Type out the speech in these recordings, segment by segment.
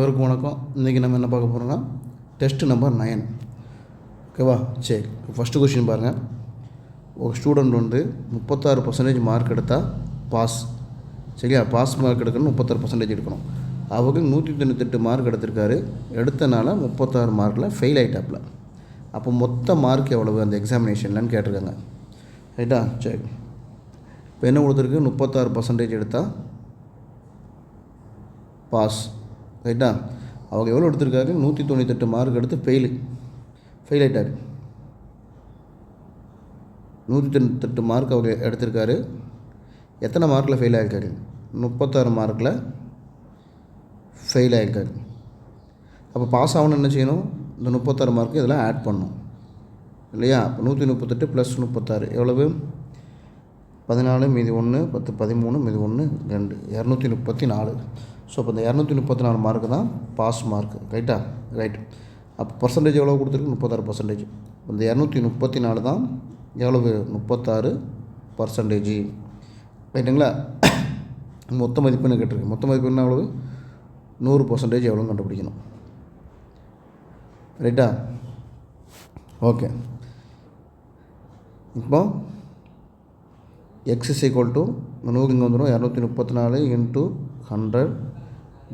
அனைவருக்கும் வணக்கம். இன்றைக்கி நம்ம என்ன பார்க்க போகிறோம்னா டெஸ்ட் நம்பர் 9. ஓகேவா? சரி, ஃபஸ்ட்டு கொஸ்டின் பாருங்கள். ஒரு ஸ்டூடெண்ட் வந்து 36% மார்க் எடுத்தால் பாஸ். சரியா? பாஸ் மார்க் எடுக்கணும், 36% எடுக்கணும். அவங்க 198 மார்க் எடுத்திருக்காரு. எடுத்தனால 36 மார்க்கில் ஃபெயில் ஆகிட்டாப்பில். அப்போ மொத்த மார்க் எவ்வளவு அந்த எக்ஸாமினேஷன்லன்னு கேட்டிருக்காங்க. ரைட்டா? சரி, இப்போ என்ன கொடுத்துருக்கு? 36% எடுத்தால் பாஸ். ரைட்டா? அவங்க எவ்வளோ எடுத்திருக்காரு? 198 மார்க் எடுத்து ஃபெயில் ஆகிட்டார். 198 மார்க் அவங்க எடுத்திருக்காரு. எத்தனை மார்க்கில் ஃபெயில் ஆகிருக்காரு? 36 மார்க்கில் ஃபெயில் ஆகிருக்காரு. அப்போ பாஸ் ஆகணும்னு என்ன செய்யணும்? இந்த 36 மார்க்கு இதெல்லாம் ஆட் பண்ணணும் இல்லையா? 138 + 36 எவ்வளவு? 14 மீதி 1 10 13 மீதி 1 2 234. ஸோ இப்போ இந்த 234 மார்க்கு தான் பாஸ் மார்க். ரைட்டா? ரைட். அப்போ பர்சன்டேஜ் எவ்வளோ கொடுத்துருக்கு? 36%. இந்த 234 தான் எவ்வளவு? 36%. ரைட்டுங்களா? மொத்த மதிப்பெண்ணு கேட்டிருக்கு. மொத்த மதிப்பெண்ணு எவ்வளவு? 100% எவ்வளோன்னு கண்டுபிடிக்கணும். ரைட்டா? ஓகே. இப்போ x = 100 இங்கே வந்துடும். 234 × 100 /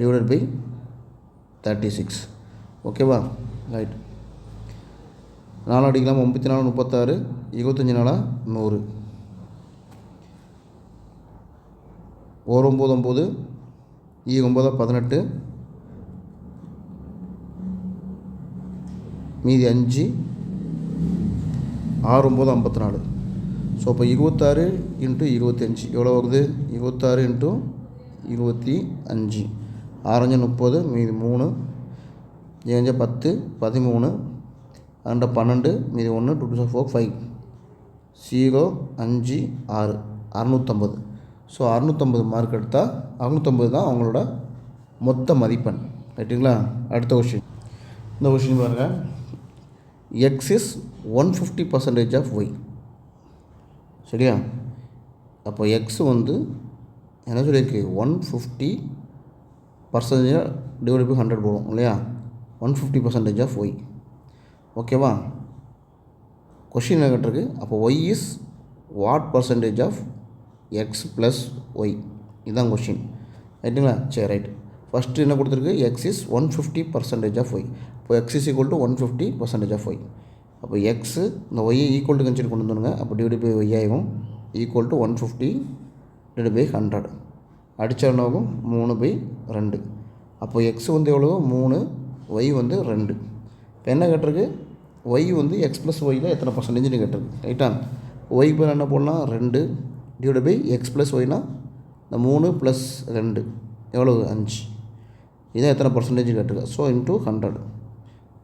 36. ஓகேவா? ரைட். 4 அடிக்கலாம். 34 36 25 4 100. 1 9 9 9 18 மீதி 5 6 9 54. ஸோ இப்போ 26 × 25 எவ்வளோ வருது? 26 × 25 6 30 மீதி 3 7 10 13 2 12 மீதி 1 2 4 5 0 5 6 650. ஸோ 650 மார்க் எடுத்தால் 650 தான் அவங்களோட மொத்த மதிப்பெண். ரைட்டுங்களா? அடுத்த கொஸ்டின். இந்த கொஸ்டின் பாருங்கள். x is 150% of y. சரியா? அப்போ எக்ஸ் வந்து என்ன சொல்லியிருக்கு? 150% / 100 போடும் இல்லையா? 150% of y. ஓகேவா? கொஷின் என்ன கேட்டிருக்கு? அப்போ y is what percentage of x + y? இதுதான் கொஷின். ரைட்டுங்களா? சரி, ரைட். ஃபஸ்ட்டு என்ன கொடுத்துருக்கு? x is 150% of y. இப்போ x is equal to 150% of y. அப்போ எக்ஸு இந்த ஒய்யை ஈக்குவல் டு கன்சிடர் கொண்டு வந்துடுங்க. அப்போ / y ஆகும் ஈக்குவல் டு 150 / 100. அடித்தா என்னாகும்? 3/2. அப்போ எக்ஸ் வந்து எவ்வளோ? 3, ஒய் வந்து 2. இப்போ என்ன கேட்டிருக்கு? ஒய் வந்து x + ஒய்யில் எத்தனை பர்சன்டேஜ்னு கேட்டிருக்கு. ரைட்டா? ஒய் பேர் என்ன போடலாம்? 2 / x + ஒய்னா இந்த 3 + 2 எவ்வளவு? 5. இதான் எத்தனை பர்சன்டேஜ் கேட்டிருக்கு. ஸோ × 100.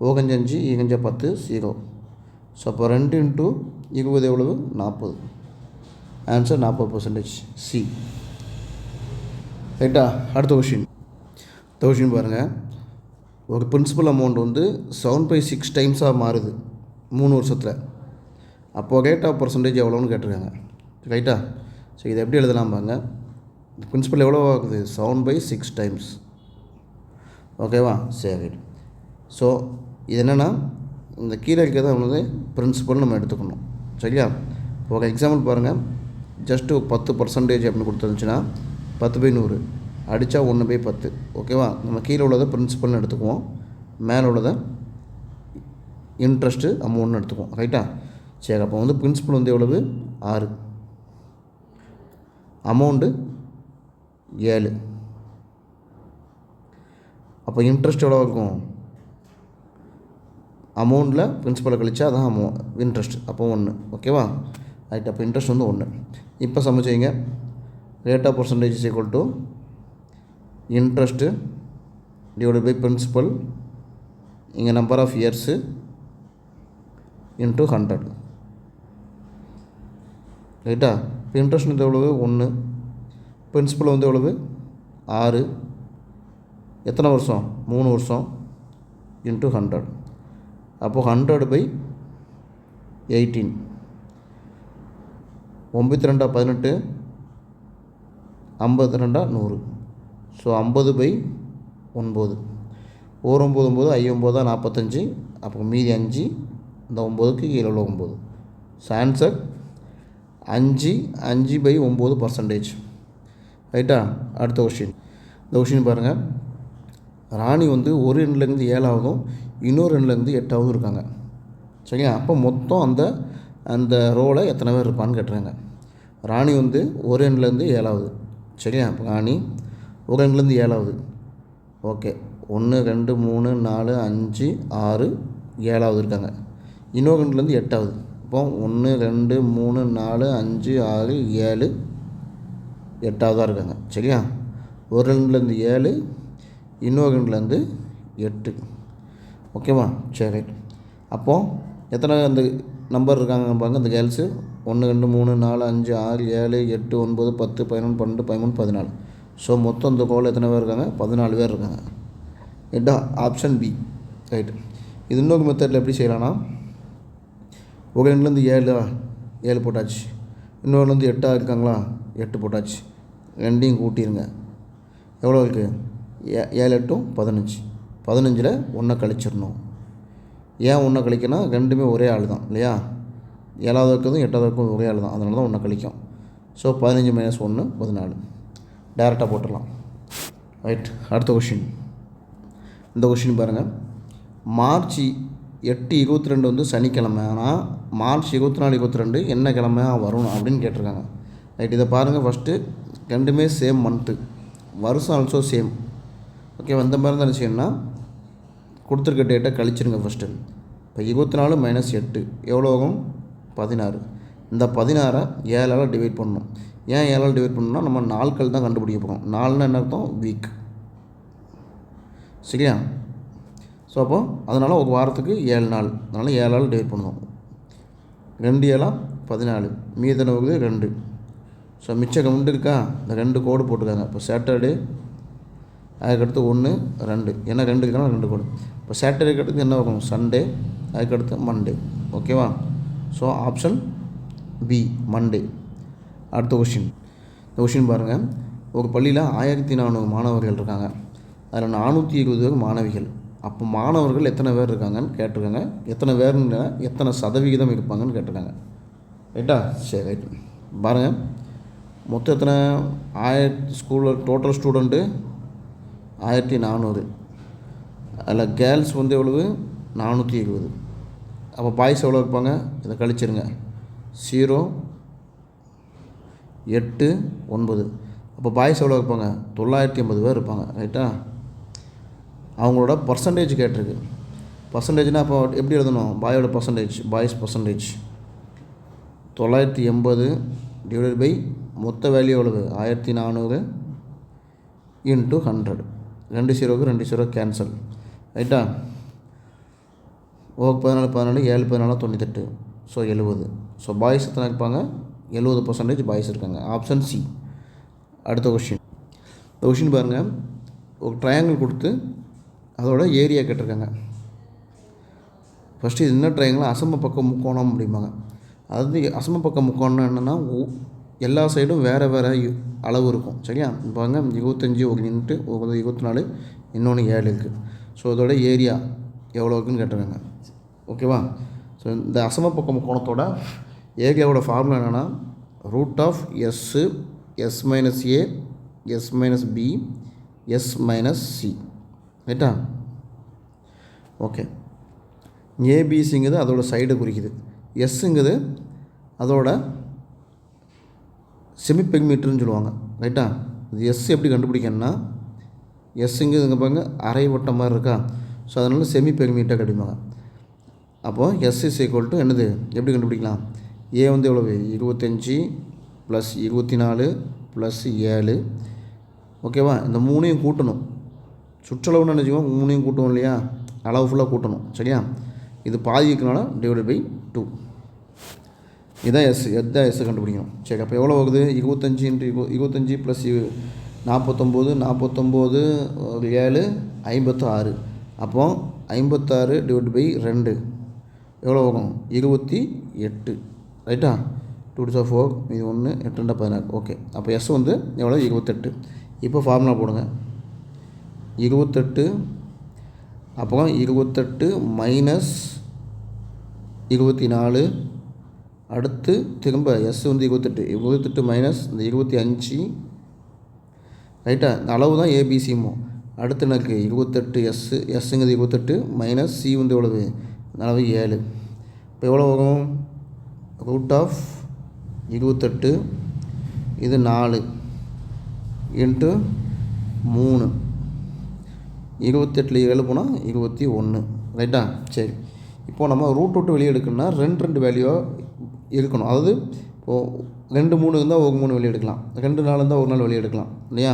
ஓகஞ்சு 5 ஈகஞ்ச 10 0. ஸோ அப்போ 2 × 20 எவ்வளவு? 40. Answer 40% C. ரைட்டா? அடுத்த கொஷின் பாருங்கள். ஒரு பிரின்சிபல் அமௌண்ட் வந்து 7/6 டைம்ஸாக மாறுது 3 வருஷத்தில். அப்போது ரேட் ஆஃப் பர்சன்டேஜ் எவ்வளோன்னு கேட்டிருக்காங்க. ரைட்டா? ஸோ இதை எப்படி எழுதலாம் பாருங்க. பிரின்சிபல் எவ்வளோ ஆகுது? 7/6 டைம்ஸ். ஓகேவா? சரி. ஸோ இது என்னென்னா இந்த கீழே இருக்கிறத வந்து பிரின்சிபல் நம்ம எடுத்துக்கணும். சரியா? ஒரு எக்ஸாம்பிள் பாருங்கள். ஜஸ்ட்டு 10% அப்படின்னு கொடுத்துருந்துச்சுன்னா 10/100 அடித்தா 1/10. ஓகேவா? நம்ம கீழே உள்ளதை பிரின்சிபல்னு எடுத்துக்குவோம், மேலே உள்ளதை இன்ட்ரெஸ்ட்டு அமௌண்ட்னு எடுத்துக்குவோம். ரைட்டா? சரி, அப்போ வந்து பிரின்சிபல் வந்து எவ்வளவு? 6, அமௌண்ட்டு 7. அப்போ இன்ட்ரெஸ்ட் எவ்வளோ இருக்கும்? அமௌண்ட்டில் பிரின்சிபலை கழிச்சா அதான் இன்ட்ரெஸ்ட். அப்போ 1. ஓகேவா? ரைட். அப்போ இன்ட்ரெஸ்ட் வந்து 1. இப்போ சமைச்சிங்க. Rate of percentage is equal to interest / principal, இங்கே நம்பர் ஆஃப் இயர்ஸு × 100. ரைட்டா? இப்போ இன்ட்ரெஸ்ட் வந்து எவ்வளவு? 1. பிரின்சிபல் வந்து எவ்வளவு? 6. எத்தனை வருஷம்? 3 வருஷம் × 100. அப்போது 100/18. 9 2 18 52 100. ஸோ 50/9. ஒரு 9 9 ஐ 9 45, அப்போ மீதி 5, இந்த 9க்கு கீழே உள்ள 9. So answer 5/9%. ரைட்டா? அடுத்த கொஷின். இந்த கொஷின் பாருங்கள். ராணி வந்து ஒரு எண்ணிலேருந்து 7ஆவதும் இன்னொரு எண்ணிலேருந்து 8ஆவதும் இருக்காங்க. சரியா? அப்போ மொத்தம் அந்த ரோவில் எத்தனை பேர் இருப்பான்னு கேட்டுறாங்க. ராணி வந்து ஒரு எண்ணிலேருந்து 7ஆவது. சரியா? ராணி ஒரு எண்ணிலேருந்து 7ஆவது. ஓகே, 1 2 3 4 5 6 7ஆவது இருக்காங்க. இன்னொரு எண்ணிலேருந்து 8ஆவது. இப்போ 1 2 3 4 5 6 7 8ஆவதாக இருக்காங்க. சரியா? ஒரு எண்ணிலேருந்து 7, இன்னொரு எண்ணிலேருந்து 8. ஓகேவா? சரி, ரைட். அப்போது எத்தனை அந்த நம்பர் இருக்காங்க பாருங்க அந்த கேர்ள்ஸு? 1 2 3 4 5 6 7 8 9 10 11 12 13 14. ஸோ மொத்தம் இந்த கோவில் எத்தனை பேர் இருக்காங்க? 14 பேர் இருக்காங்க. ரைட்டா? Option B. ரைட். இது இன்னொரு மெத்தடில் எப்படி செய்யலாம்னா, ஒரு எண்ணிலேருந்து 7 போட்டாச்சு, இன்னொருலேருந்து 8 இருக்காங்களா, 8 போட்டாச்சு, ரெண்டையும் கூட்டிடுங்க. எவ்வளோ இருக்குது? 7 8 15. 15ல் 1 கழிச்சிடணும். ஏன் 1 கழிக்கணும்? ரெண்டுமே ஒரே ஆள் தான் இல்லையா? 7ஆவது இருக்கிறதும் 8ஆவது இருக்கிறதும் ஒரே ஆள் தான், அதனால தான் 1 கழிக்கும். ஸோ 15 - 1 14. டேரெக்டாக போட்டுடலாம். ரைட். அடுத்த கொஷின். இந்த கொஷின் பாருங்கள். மார்ச் 8 22 வந்து சனிக்கிழமை. ஆனால் மார்ச் 24 22 என்ன கிழமையாக வரும் அப்படின்னு கேட்டிருக்காங்க. ரைட். இதை பாருங்கள். ஃபஸ்ட்டு ரெண்டுமே சேம் மந்த்து, வருஷம் ஆல்சோ சேம். ஓகே, இந்த மாதிரி தான் செய்யணும்னா கொடுத்துருக்க டேட்டை கழிச்சிருங்க ஃபஸ்ட்டு. இப்போ 24 - 8 எவ்வளோ ஆகும்? 16. இந்த 16 7ஆல் டிவைட் பண்ணணும். ஏன் 7ஆல் டிவைட் பண்ணணும்னா நம்ம நாட்கள் தான் கண்டுபிடிக்க போகிறோம். 4னா என்ன அர்த்தம்? வீக். சரியா? ஸோ அப்போது அதனால் ஒரு வாரத்துக்கு 7 நாள், அதனால் 7ஆல் டிவைட் பண்ணுவோம். 2 7 14, மீதன வந்து 2. ஸோ மிச்சம் 2 இருக்கா? இந்த 2 கோடு போட்டுக்காங்க. இப்போ சாட்டர்டே, அதுக்கடுத்து 1 2, ஏன்னா 2 இருக்கான 2 கோடு. இப்போ சாட்டர்டேக்கு அடுத்து என்ன வரும்? சண்டே, அதுக்கடுத்து மண்டே. ஓகேவா? So option B, Monday. அடுத்த கொஷின். இந்த கொஷின் பாருங்கள். ஒரு பள்ளியில் 1400 மாணவர்கள் இருக்காங்க. அதில் 420 பேர் மாணவிகள். அப்போ மாணவர்கள் எத்தனை பேர் இருக்காங்கன்னு கேட்டிருக்காங்க. எத்தனை பேருன்னு எத்தனை சதவிகிதம் இருப்பாங்கன்னு கேட்டிருக்காங்க. ரைட்டா? சரி, ரைட். பாருங்கள். மொத்தம் எத்தனை? ஸ்கூலில் டோட்டல் ஸ்டூடெண்ட்டு 1400. அதில் கேர்ள்ஸ் வந்து எவ்வளவு? 420. அப்போ பாய்ஸ் எவ்வளோ இருப்பாங்க? இதை கழிச்சிருங்க. 0 8 9. அப்போ பாய்ஸ் எவ்வளோ இருப்பாங்க? 980 பேர் இருப்பாங்க. ரைட்டா? அவங்களோட பர்சன்டேஜ் கேட்டிருக்கு. பர்சன்டேஜ்னால் அப்போ எப்படி எழுதணும்? பாயோட percentage, boys percentage 980 divided by மொத்த வேல்யூ எவ்வளவு? 1400 இன்ட்டு 100. 2 0க்கு 2 0 கேன்சல். ரைட்டா? 14 14 7 14 98. ஸோ 70. ஸோ பாய்ஸ் எத்தனை இருப்பாங்க? 70% பாய்ஸ் இருக்காங்க. Option C. அடுத்த கொஷின். இந்த கொஷின் பாருங்கள். ஒரு ட்ரையாங்கிள் கொடுத்து அதோட ஏரியா கேட்டிருக்காங்க. ஃபஸ்ட்டு இது என்ன ட்ரையாங்கிள்? அசம பக்க முக்கோணம் அப்படிம்பாங்க. அதாவது அசம பக்க முக்கோணம் என்னென்னா எல்லா சைடும் வேறு வேறு அளவு இருக்கும். சரியா? பாருங்க, 25 ஒரு யூனிட்டு, ஒரு 24, இன்னொன்று 7 இருக்குது. ஸோ இதோட ஏரியா எவ்வளோ இருக்குதுன்னு கேட்டிருக்காங்க. ஓகேவா? ஸோ இந்த அசம பக்க முக்கோணத்தோட ஏரியாவோட ஃபார்முலா என்னென்னா √S S - A S - B S - C. ரைட்டா? ஓகே. ஏபிசிங்கிறது அதோட சைடை குறிக்குது. எஸ்ஸுங்கிறது அதோட செமி பெரிமீட்டர்னு சொல்லுவாங்க. ரைட்டா? இது எஸ் எப்படி கண்டுபிடிக்கணும்னா, எஸ்ஸுங்கிறது இங்கே பாருங்க அரை வட்டம் மாதிரி இருக்கா? ஸோ அதனால செமி பெரிமீட்டர் கண்டுபிடிப்பாங்க. அப்போது எஸ் இஸ் ஈக்குவல் டு என்னது? எப்படி கண்டுபிடிக்கலாம்? ஏ வந்து எவ்வளவு? 25 + 24 + 7. ஓகேவா? இந்த 3ஐயும் கூட்டணும். சுற்றளவுன்னு நினச்சிக்கோங்க, 3ஐயும் கூட்டணும் இல்லையா? அளவு ஃபுல்லாக கூட்டணும். சரியா? இது பாதி இருக்கனால டிவைடட் பை 2. இதுதான் எஸ். எதான் எஸ் கண்டுபிடிக்கணும். சரி, அப்போ எவ்வளோ வருது? 25 × 25 + 49 49 7 56. அப்போது 56 டிவைட் பை 2 எவ்வளோ வரும்? 28. ரைட்டா? 2 × 4 இது 1 8 2 16. ஓகே. அப்போ எஸ் வந்து எவ்வளோ? 28. இப்போ ஃபார்முலா போடுங்க. 28 அப்போ 28 மைனஸ் 24, அடுத்து திரும்ப எஸ் வந்து 28 மைனஸ் இந்த 25, ரைட்டா? இந்த அளவு தான் ஏபிசிமோ. அடுத்து எனக்கு 28 எஸ்ஸுங்கிறது 28 மைனஸ் சி வந்து எவ்வளவு? இந்த அளவு 7. இப்போ எவ்வளோ வரும்? ரூட் ஆஃப் 28 இது 4 இன்ட்டு 3, 28 7 போனால் 21, ரைட்டா? சரி, இப்போது நம்ம ரூட் விட்டு வெளியே எடுக்கணும்னா ரெண்டு வேல்யூவாக இருக்கணும். அதாவது இப்போது 2 3 இருந்தால் ஒரு 3 வெளியே எடுக்கலாம், 2 4 இருந்தால் ஒரு நாள் வெளியே எடுக்கலாம் இல்லையா?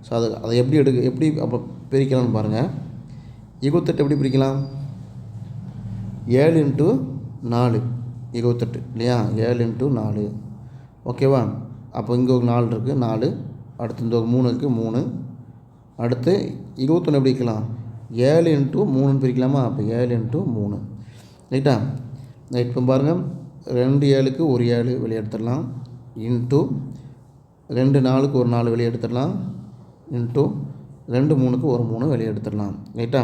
ஸோ அதை எப்படி அப்போ பிரிக்கலாம்னு பாருங்கள். 28 எப்படி பிரிக்கலாம்? 7 இன்ட்டு 4 28 இல்லையா? 7 இன்ட்டு 4, ஓகேவா? அப்போ இங்கே ஒரு 4 இருக்குது, 4, அடுத்து இந்த ஒரு 3 இருக்குது, 3, அடுத்து 21 எப்படி பிரிக்கலாம்? 7 இன்ட்டு 3 பிரிக்கலாமா? அப்போ 7 இன்ட்டு 3, ரைட்டா? இப்போ பாருங்கள், 2 7க்கு ஒரு 7 வெளியே எடுத்துடலாம், இன்ட்டு 2 4க்கு ஒரு 4 வெளியே எடுத்துடலாம், இன்ட்டு 2 3க்கு ஒரு 3 வெளியே எடுத்துடலாம், ரைட்டா?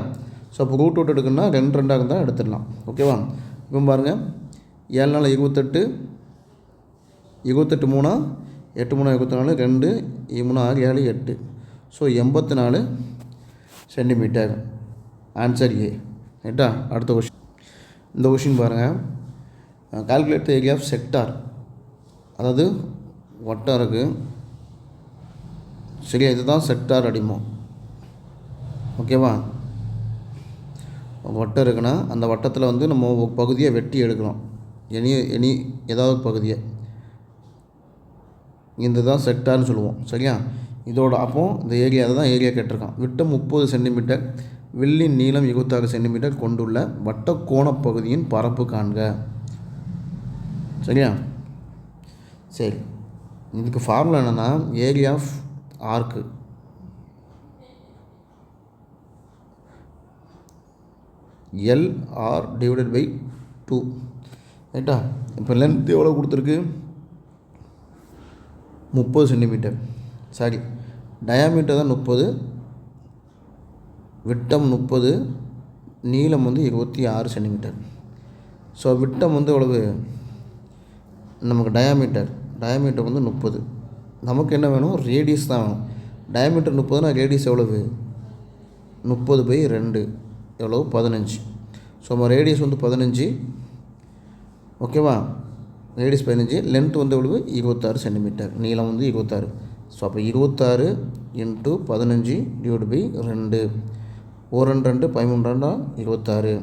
ஸோ அப்போ ரூட் விட்டு எடுக்கணும்னா 2 2 இருந்தால் எடுத்துடலாம், ஓகேவா? இப்போ பாருங்கள், 7 4 28, 28 3 8 3 24, 2 3 6 7 8, ஸோ 84 சென்டிமீட்டர். ஆன்சர் ஏ, ரைட்டா? அடுத்த கொஷின். இந்த கொஷின் பாருங்கள், கால்குலேட் ஏரியா ஆஃப் செக்டார். அதாவது வட்டம் இருக்குது சரியா? இதுதான் செக்டார் அடிமோ, ஓகேவா? வட்டம் இருக்குன்னா அந்த வட்டத்தில் வந்து நம்ம ஒரு பகுதியை வெட்டி எடுக்கிறோம், எனி ஏதாவது பகுதியை, இந்த தான் செக்டார்னு சொல்லுவோம் சரியா? இதோட அப்போ இந்த ஏரியா தான் ஏரியா கேட்டிருக்கான். விட்டம் 30 சென்டிமீட்டர், வில்லின் நீளம் 26 சென்டிமீட்டர் கொண்டுள்ள வட்ட கோணப்பகுதியின் பரப்பு காண்க. சரியா? சரி, இதுக்கு ஃபார்முலா என்னென்னா area of arc LR divided by 2, ரைட்டா? இப்போ லென்த் எவ்வளோ கொடுத்துருக்கு? 30 சென்டிமீட்டர். சாரி, டயாமீட்டர் தான் 30, விட்டம் 30, நீளம் வந்து 26 சென்டிமீட்டர். ஸோ விட்டம் வந்து எவ்வளவு? நமக்கு டயாமீட்டர் வந்து 30, நமக்கு என்ன வேணும்? ரேடியஸ் தான் வேணும். டயாமீட்டர் 30னா ரேடியஸ் எவ்வளவு? 30/2 எவ்வளவு? 15. ஸோ நம்ம ரேடியஸ் வந்து 15, ஓகேவா? ரேடியஸ் 15, லென்த் வந்து எவ்வளவு? 26 சென்டிமீட்டர், நீளம் வந்து 26. ஸோ அப்போ 26 இன்ட்டு 15 டிவைட் பை 2, 1 2 2 13 2 26.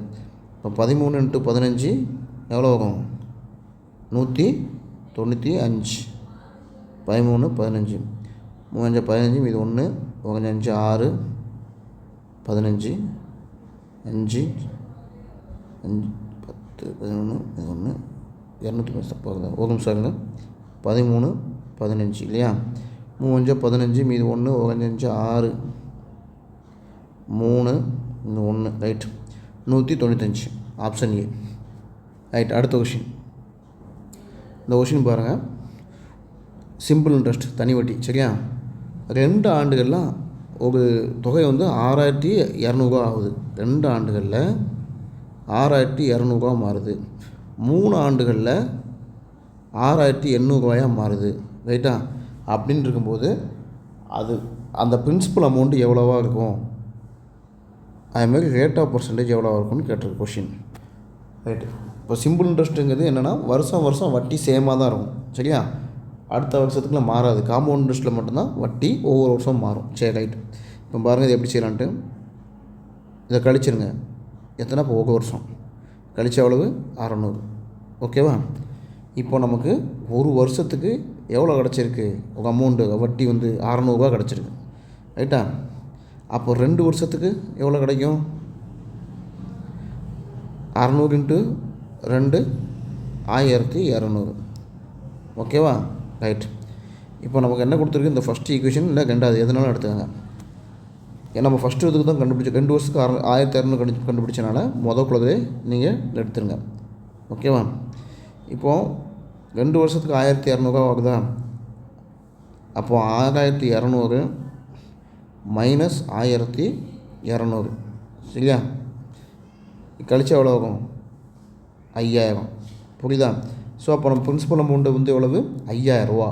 இப்போ 13 இன்ட்டு 15 எவ்வளோ வரும்? 195. 13 15, 3 15, இது 1 1 5 6 15 5 5 10 11 இது 1 210 போகுது. ஒரு நிமிஷம் இருங்க. 13 15 இல்லையா? 3 15, மீது 1 1 5 6 3 இந்த 1, ரைட்? 195, option A, right? அடுத்த கொஷின். இந்த கொஷின் பாருங்கள், சிம்பிள் இன்ட்ரெஸ்ட் தனி வட்டி சரியா? 2 ஆண்டுகளில் ஒரு தொகை வந்து 6200 ஆகுது. 2 ஆண்டுகளில் 6200 மாறுது. 3 ஆண்டுகளில் 6800 மாறுது, ரைட்டா? அப்படின்னு இருக்கும்போது அது அந்த பிரின்சிபல் அமௌண்ட்டு எவ்வளோவா இருக்கும்? அதேமாதிரி ரேட் ஆஃப் பர்சன்டேஜ் எவ்வளோவா இருக்கும்னு கேட்டிருக்கு கொஷின், ரைட்டு? இப்போ சிம்பிள் இன்ட்ரெஸ்ட்டுங்கிறது என்னென்னா வருஷம் வட்டி சேமாக தான் இருக்கும் சரியா? அடுத்த வருஷத்துக்குலாம் மாறாது. காம்பவுண்ட் இன்ட்ரெஸ்ட்டில் மட்டும்தான் வட்டி ஒவ்வொரு வருஷம் மாறும். சரி, ரைட். இப்போ பாருங்கள், இது எப்படி செய்யலான்ட்டு. இதை கழிச்சிருங்க. எத்தனை? இப்போ ஒவ்வொரு வருஷம் கழிச்ச எவ்வளவு? 600, ஓகேவா? இப்போ நமக்கு ஒரு வருஷத்துக்கு எவ்வளோ கிடச்சிருக்கு? ஒரு அமௌண்ட்டு வட்டி வந்து 600 கிடச்சிருக்கு, ரைட்டா? அப்போ 2 வருஷத்துக்கு எவ்வளோ கிடைக்கும்? 600 இன்ட்டு 2 1200, ஓகேவா? ரைட். இப்போ நமக்கு என்ன கொடுத்துருக்கு? இந்த ஃபஸ்ட்டு ஈக்குவேஷன் இல்லை ரெண்டாவது எதனாலும் எடுத்துக்கோங்க. ஏன்னா நம்ம ஃபஸ்ட்டு இதுக்கு தான் கண்டுபிடிச்சோம். 2 வருஷத்துக்கு 1200 கண்டுபிடிச்சனால மொதல் குள்ளதே நீங்கள் எடுத்துருங்க, ஓகேவா? இப்போது 2 வருஷத்துக்கு 1200 ஆகுதா? அப்போது 6200 மைனஸ் 1200 சரியா? கழிச்சா எவ்வளோ ஆகும்? 5000. புரியுதா? ஸோ அப்போ நம்ம பிரின்சிபல் அமௌண்ட்டு வந்து எவ்வளவு? 5000 ரூபா.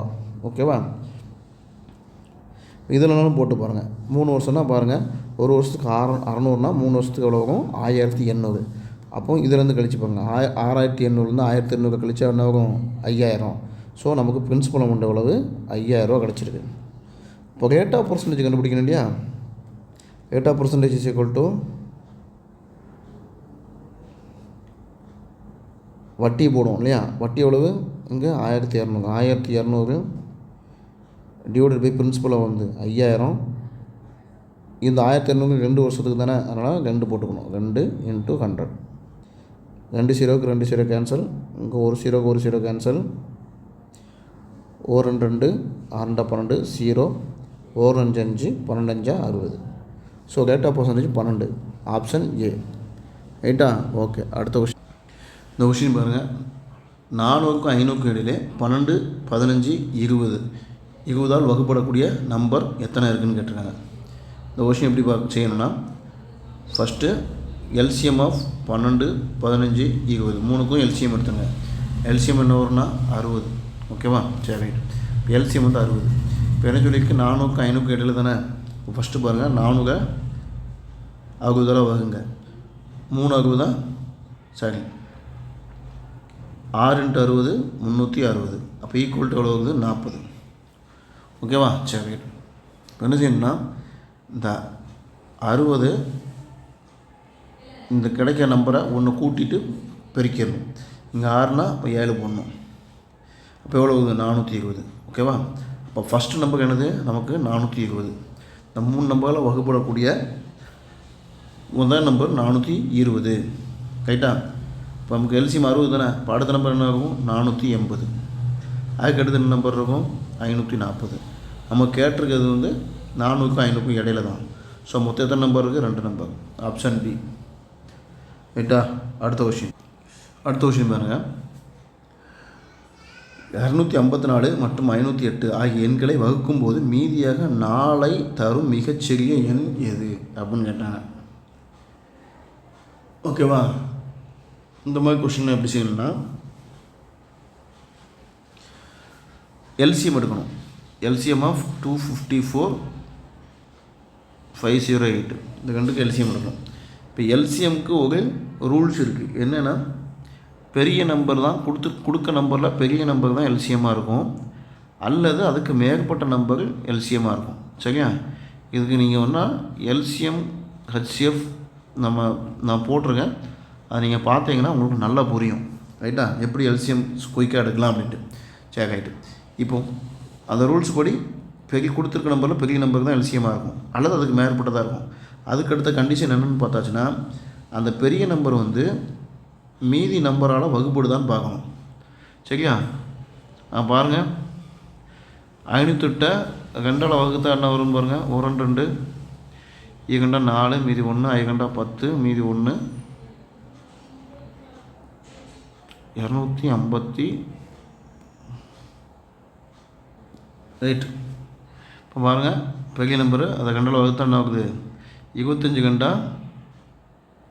ஓகேவா? இதில்னாலும் போட்டு பாருங்கள். 3 வருஷம்னா பாருங்கள், ஒரு வருஷத்துக்கு 600னா 3 வருஷத்துக்கு எவ்வளோ ஆகும்? 1800. அப்போ இதிலேருந்து கழிச்சு பாருங்கள். 6800லேருந்து 1800 கழிச்சா என்ன ஆகும்? 5000. ஸோ நமக்கு பிரின்சிபல் அமௌண்ட் எவ்வளவு? 5000 ரூபா கிடச்சிருக்கு. இப்போ ரேட் ஆஃப் பர்சன்டேஜ் கண்டுபிடிக்கணும் இல்லையா? Rate of percentage is equal to வட்டி போடுவோம் இல்லையா? வட்டி எவ்வளவு? இங்கே 1200. 1200 டிவைடட் பை பிரின்சிபலை வந்து 5000. இந்த 1200 2 வருஷத்துக்கு தானே, அதனால் 2 போட்டுக்கணும். 2 × 100. 2 0க்கு 2 0 கேன்சல். இங்கே 1 0க்கு 1 0 cancel. 1 2 2 6 12 0. 1 5 5 12 5 60. So rate of percentage 12. Option A. ரைட்டா? ஓகே. அடுத்த கொஸ்டின். இந்த கொஸ்டின் பாருங்கள். 400க்கும் 500க்கும் இடையிலே 12 15 20 20ஆல் வகுப்படக்கூடிய நம்பர் எத்தனை இருக்குதுன்னு கேட்டிருக்காங்க. இந்த கொஸ்டின் எப்படி செய்யணும்னா, ஃபஸ்ட்டு எல்சிஎம் ஆஃப் 12 15 20 மூணுக்கும் எல்சிஎம் எடுத்துங்க. எல்சிஎம் என்ன வரும்னா 60. ஓகேவா? சரி, ரைட். இப்போ எல்சிஎம் வந்து 60. இப்போ என்ன சொல்லியிருக்கு? 400க்கும் 500க்கும் இடையில தானே. இப்போ ஃபஸ்ட்டு பாருங்கள், 400 60 வகுங்க. 3 60 சரி 6 × 60 360. அப்போ ஈக்குவல் டு எவ்வளோ வருது? 40. ஓகேவா? சரி, இப்போ என்ன செய்யணும்னா, இந்த 60 இந்த கிடைக்கிற நம்பரை ஒன்று கூட்டிட்டு பெருக்கிடணும். இங்கே 6னா இப்போ 7 போடணும். அப்போ எவ்வளோ வருது? 420. ஓகேவா? அப்போ ஃபஸ்ட்டு நம்பர் என்னது? நமக்கு 420. இந்த 3 நம்பரில் வகுப்படக்கூடிய முதல் நம்பர் 420. ரைட்டா? இப்போ நமக்கு எல்சிஎம் 60 தானே. இப்போ அடுத்த நம்பர் என்ன ஆகும்? 480. அதுக்கு அடுத்த நம்பர் இருக்கும் 540. நம்ம கேட்டிருக்கிறது வந்து 400க்கும் 500க்கும் இடையில தான். ஸோ மொத்தம் எத்தனை நம்பர் இருக்குது? 2 நம்பர். Option B. ரைட்டா? அடுத்த கொஷின் பாருங்கள். 254 மற்றும் 508 ஆகிய எண்களை வகுக்கும்போது மீதியாக 4ஐ தரும் மிகச்சிறிய எண் எது அப்படின்னு கேட்டாங்க. ஓகேவா? இந்த மாதிரி கொஷின் எப்படி செய்யணும்னா, எல்சிஎம் எடுக்கணும். எல்சிஎம் ஆஃப் 254 508 இந்த ரெண்டுக்கு எல்சிஎம் எடுக்கணும். இப்போ எல்சிஎம்க்கு ஒரு ரூல்ஸ் இருக்குது. என்னென்னா, பெரிய நம்பர் தான் கொடுக்க நம்பரில் பெரிய நம்பர் தான் எல்சிஎம்மாக இருக்கும், அல்லது அதுக்கு மேற்பட்ட நம்பர் எல்சிஎம்மாக இருக்கும். சரியா? இதுக்கு நீங்கள் ஒன்றா எல்சிஎம் ஹெச்சிஎஃப் நான் போட்டிருக்கேன். அது நீங்கள் பார்த்தீங்கன்னா உங்களுக்கு நல்லா புரியும். ரைட்டா? எப்படி எல்சிஎம் குயிக்காக எடுக்கலாம் அப்படின்ட்டு. சரி, ரைட்டு. இப்போது அந்த ரூல்ஸ் படி கொடுத்துருக்க நம்பரில் பெரிய நம்பர் தான் எல்சிஎம்மாக இருக்கும், அல்லது அதுக்கு மேற்பட்டதாக இருக்கும். அதுக்கடுத்த கண்டிஷன் என்னென்னு பார்த்தாச்சுன்னா, அந்த பெரிய நம்பர் வந்து மீதி நம்பரால் வகுப்படுதான்னு பார்க்கணும். சரியா? பாருங்கள், 508 2ஆல் வகுத்தா என்ன வரும்னு பாருங்கள். 1 2 2 4 மீதி 1 5 10 மீதி 1 250. ரைட். இப்போ பாருங்கள், பெரிய நம்பரு அதை 2ஆல் வகுத்தா என்ன ஆகுது? 25 2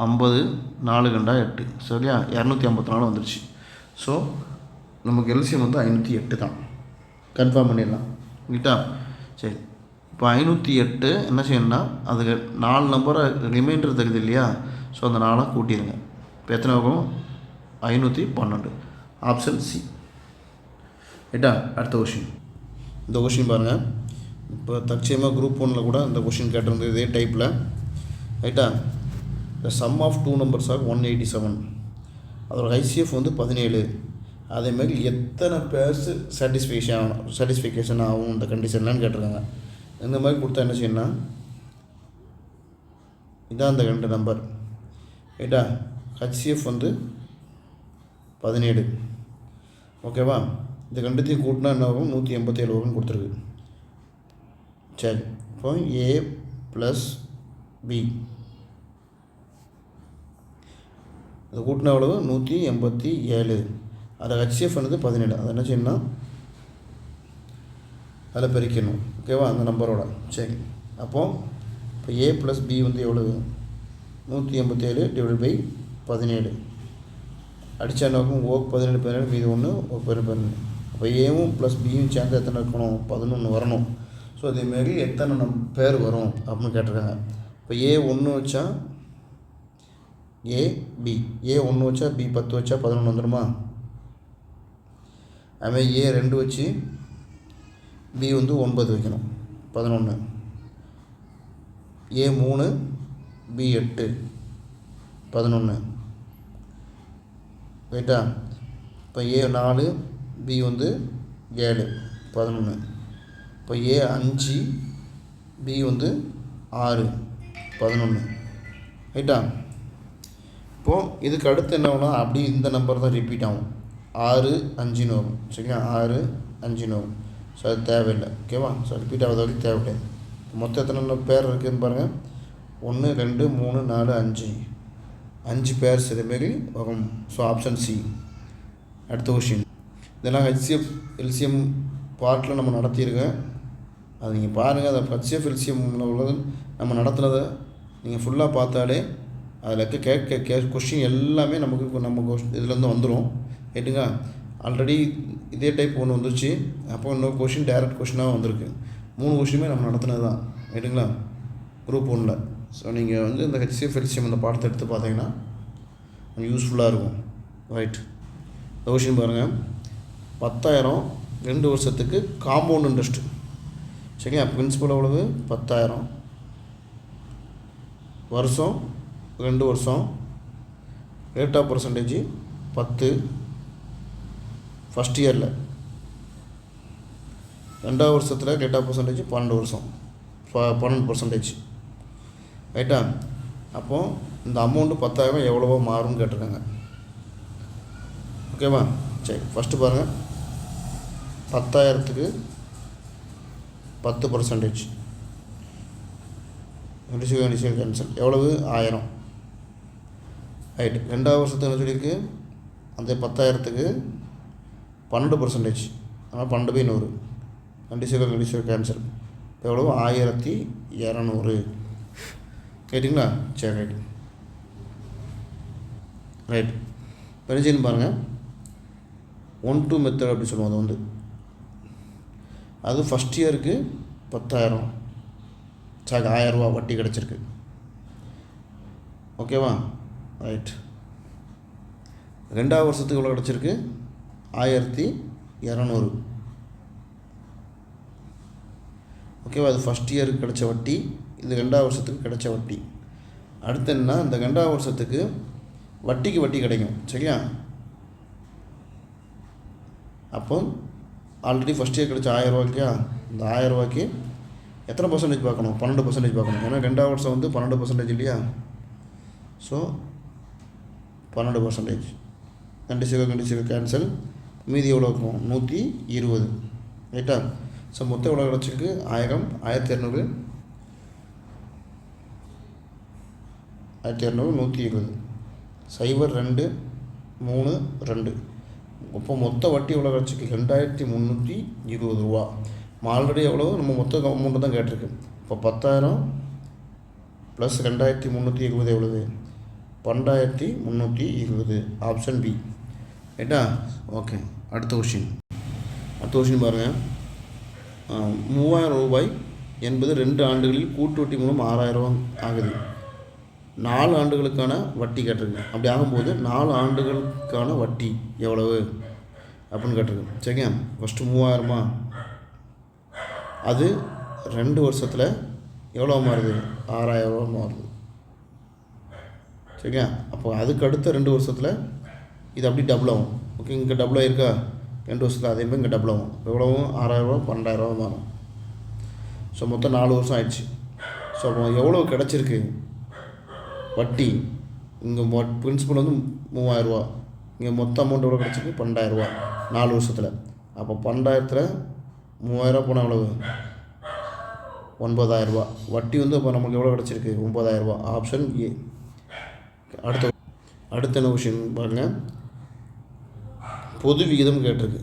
50 4 2 8. சரியா? 254 வந்துடுச்சு. ஸோ நமக்கு எல்சிஎம் வந்து 508 தான். கன்ஃபார்ம் பண்ணிடலாம். ரைட்டா? சரி. இப்போ 508 என்ன செய்யணும்னா, அதுக்கு 4 நம்பரை ரிமைண்டர் தருது இல்லையா? ஸோ அந்த 4 கூட்டிடுங்க. இப்போ எத்தனை ஆகும்? 512. Option C. ரைட்டா? அடுத்த கொஷின். இந்த கொஷின் பாருங்கள். இப்போ தற்சயமாக குரூப் 1 கூட இந்த கொஷின் கேட்டிருந்தது இதே டைப்பில். ரைட்டா? The sum of 2 numbers are 187. அதோட ஐசிஎஃப் வந்து 17. அதேமாதிரி எத்தனை பேர்ஸ் சாட்டிஸ்ஃபிகேஷன் ஆகும் இந்த கண்டிஷன்லான்னு கேட்டிருக்காங்க. இந்த மாதிரி கொடுத்தா என்ன செய்யணும்னா, இதான் அந்த 2 நம்பர். ரைட்டா? ஹச்சிஎஃப் வந்து 17. ஓகேவா? இந்த ரெண்டுத்தையும் கூட்டினா என்ன ஆகும்? 187 வரும்னு கொடுத்துருக்கு. சரி. இப்போ ஏ ப்ளஸ் பி அது கூட்டினா எவ்வளவு? 187. அதில் ஹச்சிஎஃப் வந்து 17. அதை என்ன செய்யணும்னா அதில் பெருக்கணும். ஓகேவா? அந்த நம்பரோட. சரி. அப்போது இப்போ ஏ ப்ளஸ் பி வந்து எவ்வளவு? 187 டிவைட் பை 17 அடித்தா நோக்கம் ஓ 17 மீது 1 ஓ 11. அப்போ ஏவும் ப்ளஸ் பியும் சேர்ந்து எத்தனை இருக்கணும்? 11 வரணும். ஸோ இதேமாரி எத்தனை பேர் வரும் அப்படின்னு கேட்டிருக்காங்க. இப்போ ஏ 1 வச்சா ஏ பி, ஏ 1 வச்சா பி 10 வச்சா 11 வந்துடுமா? அதுமாதிரி ஏ 2 வச்சு பி 9 வைக்கணும், 11. ஏ 3 பி 8 11 ரைட்டா? இப்போ ஏ 4 பி 7 11. இப்போ ஏ 5 பி 6 11 ரைட்டா? இப்போது இதுக்கு அடுத்து என்ன ஆகும்னா அப்படி இந்த நம்பர் தான் ரிப்பீட் ஆகும். 6 5ன்னு வரும். சரிங்களா? 6 5ன்னு வரும். ஸோ அது தேவையில்லை. ஓகேவா? ஸோ ரிப்பீட் ஆகாத வரைக்கும் தேவையில்லை. மொத்தம் எத்தனை பேர் இருக்குதுன்னு பாருங்கள். 1 2 3 4 5 பேர்ஸ் இதேமாரி வரும். So option C. அடுத்த கொஷின். இதெல்லாம் ஹெச்சிஎஃப் எல்சிஎம் பார்ட்டில் நம்ம நடத்தியிருக்கேன். அது நீங்கள் பாருங்கள். அதை ஹெச்சிஎஃப் எல்சிஎம்மில் உள்ளது நம்ம நடத்துனதை நீங்கள் ஃபுல்லாக பார்த்தாலே அதில் கேட்க கொஷின் எல்லாமே நமக்கு நம்ம இதுலேருந்து வந்துடும். ரைட்டுங்க? ஆல்ரெடி இதே டைப் ஒன்று வந்துருச்சு. அப்போ இன்னொரு கொஷின் டைரக்ட் கொஷினாக வந்திருக்கு. 3 கொஷினுமே நம்ம நடத்துனது தான். ரைட்டுங்களா? குரூப் 1ல். ஸோ நீங்கள் இந்த ஹெச்சிஎஃப் எல்சிஎம் இந்த பாடத்தை எடுத்து பார்த்தீங்கன்னா யூஸ்ஃபுல்லாக இருக்கும். ரைட். இந்த கொஷின் பாருங்கள். 10,000 2 வருஷத்துக்கு காம்பவுண்ட் இன்ட்ரெஸ்ட்டு. சரிங்களா? பிரின்சிபல் எவ்வளவு? 10,000. வருஷம் 2 வருஷம். ரேட் ஆஃப் பர்சன்டேஜ் 10 ஃபஸ்ட் இயரில். 2வது வருஷத்தில் ரேட் ஆஃப் பர்சன்டேஜ் 12 வருஷம் 12%. ரைட்டா? அப்போது இந்த அமௌண்ட்டு 10,000 எவ்வளவோ மாறும்னு கேட்டிருக்காங்க. ஓகேவா? சரி, ஃபஸ்ட்டு பாருங்கள். 10,000க்கு 10% இண்டிவிஜுவல் கேன்சல் எவ்வளவு? 1000. ரைட். 2வது வருஷத்துக்கு என்ன சொல்லியிருக்கு? அந்த 10,000க்கு 12%. ஆனால் 12/100 இண்டிவிஜுவல் கேன்சல் எவ்வளவு? 1200. கேட்டிங்களா? சரி, ரைட். ரைட். பெருஞ்சின்னு பாருங்கள். 1-2 மெத்தட் அப்படி சொல்லுவோம். அது ஃபஸ்ட் இயருக்கு 10,000 1000 வட்டி கிடச்சிருக்கு. ஓகேவா? ரைட். 2வது வருஷத்துக்கு எவ்வளோ கிடச்சிருக்கு? 1200. ஓகேவா? அது ஃபஸ்ட் இயருக்கு கிடச்ச வட்டி. இது 2வது வருஷத்துக்கு கிடச்ச வட்டி. அடுத்து என்ன? இந்த 2வது வருஷத்துக்கு வட்டிக்கு வட்டி கிடைக்கும். சரியா? அப்போ ஆல்ரெடி ஃபஸ்ட் இயர் கிடச்ச 1000 ரூபாய்க்கா? இந்த 1000 ரூபாய்க்கு எத்தனை பர்சன்டேஜ் பார்க்கணும்? 12% பார்க்கணும். ஏன்னா 2வது வருஷம் 12% இல்லையா? ஸோ 12%. கண்டிப்பாக கேன்சல். மீதி எவ்வளோ இருக்கும்? 120. ரைட்டா? ஸோ மொத்தம் எவ்வளோ கிடச்சிருக்கு? 1000 1200 120 0 2 3 2. இப்போ மொத்த வட்டி எவ்வளோ கிடச்சிருக்கு? 2320 ரூபா. ஆல்ரெடி எவ்வளோ? நம்ம மொத்த அமௌண்ட்டு தான் கேட்டிருக்கு. இப்போ 10,000 ப்ளஸ் 2320 எவ்வளவு? 12,320. Option B. ரைட்டா? ஓகே. அடுத்த கொஷின் பாருங்கள். 3000 ரூபாய் என்பது 2 ஆண்டுகளில் கூட்டு வட்டி மூலம் 6000 ஆகுது. 4 ஆண்டுகளுக்கான வட்டி கேட்டிருக்கு. அப்படி ஆகும்போது 4 ஆண்டுகளுக்கான வட்டி எவ்வளவு அப்படின்னு கேட்டிருக்கு. சரிங்க? ஃபஸ்ட்டு 3000மா? அது 2 வருஷத்தில் எவ்வளோ மாறுது? 6000 மாறுது. சரிங்க? அப்போ அதுக்கு அடுத்த 2 வருஷத்தில் இது அப்படி டபுள் ஆகும். ஓகே, இங்கே டபுள் ஆகிருக்கா? 2 வருஷத்தில் அதேமாதிரி இங்கே டபுள் ஆகும். எவ்வளவும்? 6000 12,000 மாறும். ஸோ மொத்தம் 4 வருஷம் ஆயிடுச்சு. ஸோ அப்போ எவ்வளோ கிடச்சிருக்கு வட்டி? இங்கே பிரின்சிபல் 3000 ரூபா. இங்கே மொத்த அமௌண்ட் எவ்வளோ கிடச்சிருக்கு? 12,000 ரூபா 4 வருஷத்தில். அப்போ 12,000த்தில் 3000 போனால் எவ்வளவு? 9,000 ரூபா. வட்டி இப்போ நமக்கு எவ்வளோ கிடச்சிருக்கு? 9,000 ரூபா. Option A. அடுத்த என்ன கொஷின் பாருங்கள். பொது விகிதம் கேட்டிருக்கு.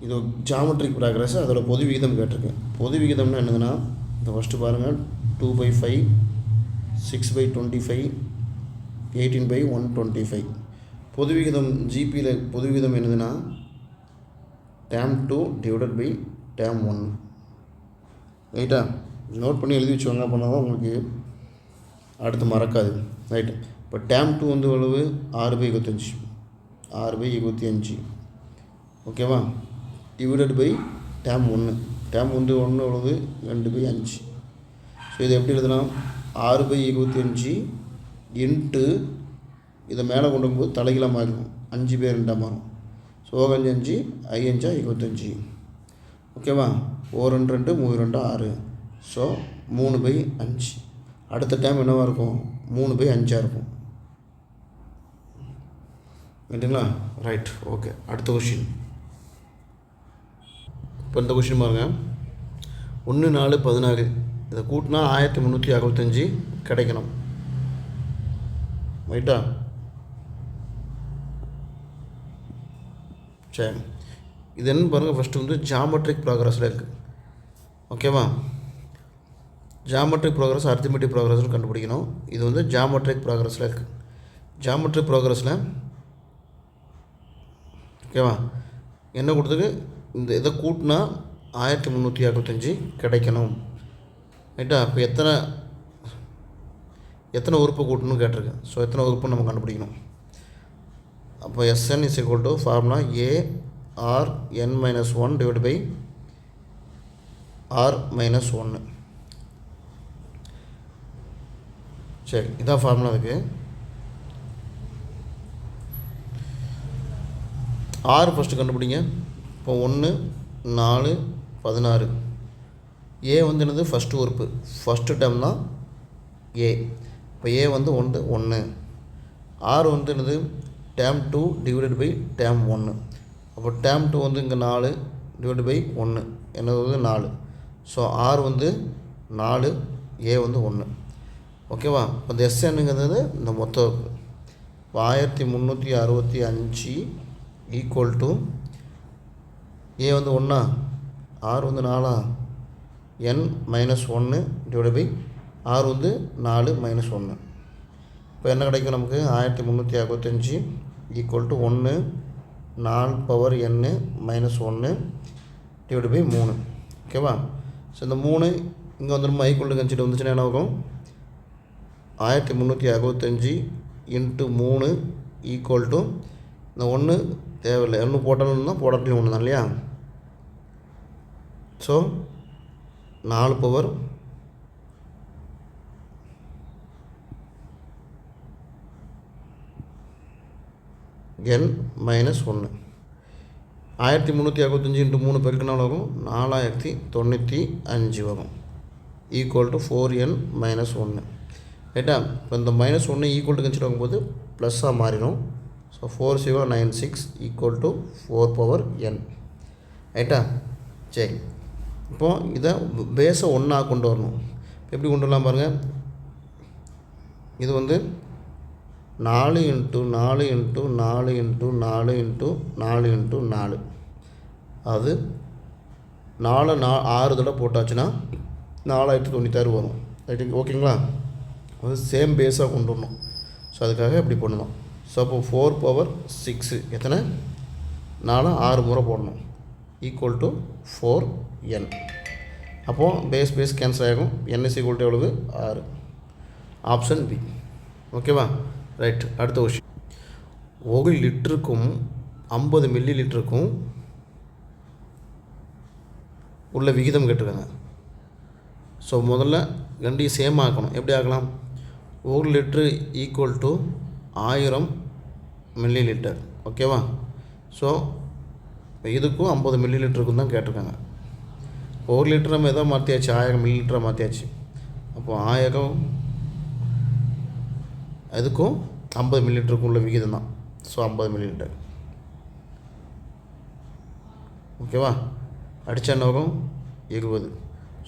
இது ஜாமெட்ரிக் ப்ராக்ரஸ். அதோட பொது விகிதம் கேட்டிருக்கு. பொது விகிதம்னா என்னதுன்னா, இந்த ஃபஸ்ட்டு பாருங்கள். 2/5 6/25 18/125. பொது விகிதம் ஜிபியில் பொது விகிதம் என்னதுன்னா டேம் 2 டிவைடட் பை டேம் 1. ரைட்டா, நோட் பண்ணி எழுதி வச்சுவாங்க, அப்படின்னா தான் உங்களுக்கு அடுத்து மறக்காது. ரைட்டு, இப்போ டேம் 2 வந்து எவ்வளவு? 6/25. 6/25 ஓகேவா, டிவைடட் பை டேம் 1. டேம் வந்து 1 எவ்வளவு? 2/5. ஸோ இதை எப்படி எழுதலாம்? 6/25 இன்ட்டு இதை மேலே கொண்டு போகும்போது தலைகீழாக மாறிடும், 5/2 மாறும். ஸோ 5 5 25. ஓகேவா, 4 2 2 3 2 6. ஸோ 3/5. அடுத்த டைம் என்னவாக இருக்கும்? 3/5 இருக்கும். ரைட்டுங்களா? Right, okay. அடுத்த கொஷின். இப்போ இந்த கொஷின் பாருங்கள். 1 4 16 இதை கூட்டினா 1365 கிடைக்கணும். ரைட்டா? சரி, இது என்ன பாருங்கள். ஃபஸ்ட்டு வந்து ஜாமெட்ரிக் ப்ராக்ரஸில் இருக்குது. ஓகேவா, ஜாமெட்ரிக் ப்ராக்ரஸ் அரித்மெட்டிக் ப்ராக்ரஸ்னு கண்டுபிடிக்கணும். இது வந்து ஜாமெட்ரிக் ப்ராக்ரஸில் இருக்குது. ஜாமெட்ரிக் ப்ராக்ரஸில் ஓகேவா என்ன கொடுத்துருக்கு? இந்த இதை கூட்டினா 1365 கிடைக்கணும். ரைட்டா? அப்போ எத்தனை உறுப்பு கூட்டணும்னு கேட்டிருக்கு. ஸோ எத்தனை உறுப்பு நம்ம கண்டுபிடிக்கணும். அப்போ Sn is equal to formula ARn-1 divide by R-1. சரி, இதான் ஃபார்முலா இருக்குது. R ஃபஸ்ட்டு கண்டுபிடிங்க. இப்போ 1 4 16. ஏ வந்து என்னது? ஃபஸ்ட்டு உறுப்பு, ஃபஸ்ட்டு டேம் தான் ஏ. இப்போ ஏ வந்து 1. ஆர் வந்து என்னது? Term 2 divided by term 1. அப்போ டேம் 2 வந்து இங்கே 4 டிவைட் பை 1 என்னது வந்து 4. ஸோ ஆர் வந்து 4, ஏ வந்து 1. ஓகேவா, இப்போ இந்த எஸ்என்னுங்கிறது இந்த மொத்தம் இருக்குது. இப்போ 1365 ஈக்குவல் டு ஏ வந்து 1, ஆர் வந்து 4, n-1 டிவைட் பை ஆர் வந்து 4 - 1. இப்போ என்ன கிடைக்கும் நமக்கு? 1365 equal to 1 4 power n -1 divide by 3. ஓகேவா, ஸோ இந்த 3 இங்கே வந்து நம்ம ஈக்குவல் கன்சிட்டு வந்துச்சுன்னா என்ன ஆகும்? 1365 இன்ட்டு 3 ஈக்குவல் டு இந்த 1 தேவையில்லை, 1 போட்டாலும் தான் போடாட்டியும் 1 தான் இல்லையா? So 4 power n -1. 1365 இன்ட்டு 3 பெருக்கினாலும் ஆகும் 4095 வரும். Equal to 4n -1. ரைட்டா? இப்போ இந்த -1 ஈக்குவல் டு கன்சிடர் ஆகும்போது ப்ளஸ்ஸாக மாறிடும். So 4096 equal to 4 power n. ரைட்டா? சரி, இப்போது இதை பேஸை 1 கொண்டு வரணும். எப்படி கொண்டு வரலாம் பாருங்கள். இது வந்து 4 × 4 × 4 × 4 × 4 × 4. அது 4 6 தடவை போட்டாச்சுன்னா 4096 வரும். ரைட்டு, ஓகேங்களா? அது சேம் பேஸாக கொண்டு வரணும். ஸோ அதுக்காக இப்படி பண்ணணும். ஸோ அப்போ 4 பவர் 6 எத்தனை? 4 6 முறை போடணும். Equal to 4n. அப்போது பேஸ் கேன்சல் ஆகும். n இஸ் ஈக்குவல் டு எவ்வளவு? 6. Option B. ஓகேவா? ரைட், அடுத்த விஷயம். 1 லிட்டருக்கும் 50 மில்லி லிட்டருக்கும் உள்ள விகிதம் கேட்டிருக்காங்க. ஸோ முதல்ல ரெண்டையும் சேம் ஆக்கணும். எப்படி ஆக்கலாம்? 1 litre equal to 1000 milli litre. ஓகேவா? ஸோ இதுக்கும் 50 மில்லி லிட்டருக்கும் தான் கேட்டிருக்காங்க. 1 லிட்டர் நம்ம எதாவது மாற்றியாச்சு, 1000 மில்லி லிட்டரை மாற்றியாச்சு. அப்போது 1000 அதுக்கும் 50 மில்லி லிட்டருக்கும் உள்ள விகிதம் தான். So 50 milli litre. ஓகேவா? அடித்தா என்ன வரும்? 20.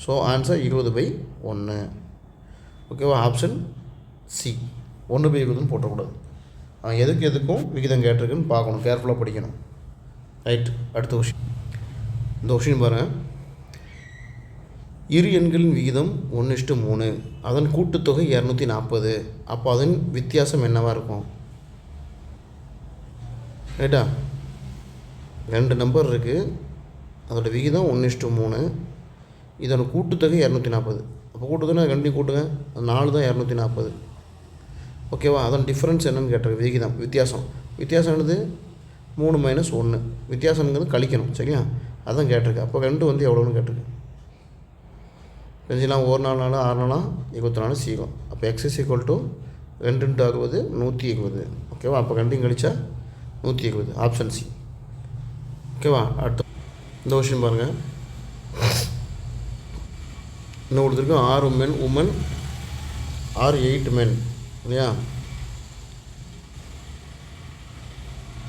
So answer 20/1. ஓகேவா? Option C. 1/20 போட்டக்கூடாது. எதுக்கும் விகிதம் கேட்டிருக்குன்னு பார்க்கணும், கேர்ஃபுல்லாக படிக்கணும். ரைட், அடுத்த கொஷின். இந்த கொஷின் பாருங்கள். இரு எண்களின் விகிதம் 1:3, அதன் கூட்டுத்தொகை 240. அப்போ அதன் வித்தியாசம் என்னவாக இருக்கும்? ரைட்டா, 2 நம்பர் இருக்குது, அதோடய விகிதம் 1:3, இதோட கூட்டுத்தொகை 240. அப்போ கூட்டுத்தொகை ரெண்டையும் கூட்டுங்க, 4 தான் 240. ஓகேவா? அதன் டிஃப்ரென்ஸ் என்னென்னு கேட்டிருக்கு, விகிதம் வித்தியாசம் என்னது? 3 - 1 வித்தியாசங்கிறது கழிக்கணும். சரியா? அதான் கேட்டிருக்கு. அப்போ 2 வந்து எவ்வளோன்னு கேட்டிருக்கு. செஞ்சுலாம் 1 4 4 6 4 24 சீக்கிரம். அப்போ x = 2 × 60 120. ஓகேவா? அப்போ 2 கழிச்சா 120, ஆப்ஷன் சி. ஓகேவா? அடுத்த இந்த கொஷின் பாருங்கள். இன்னும் கொடுத்துருக்கு 6 men women or 8 men இல்லையா?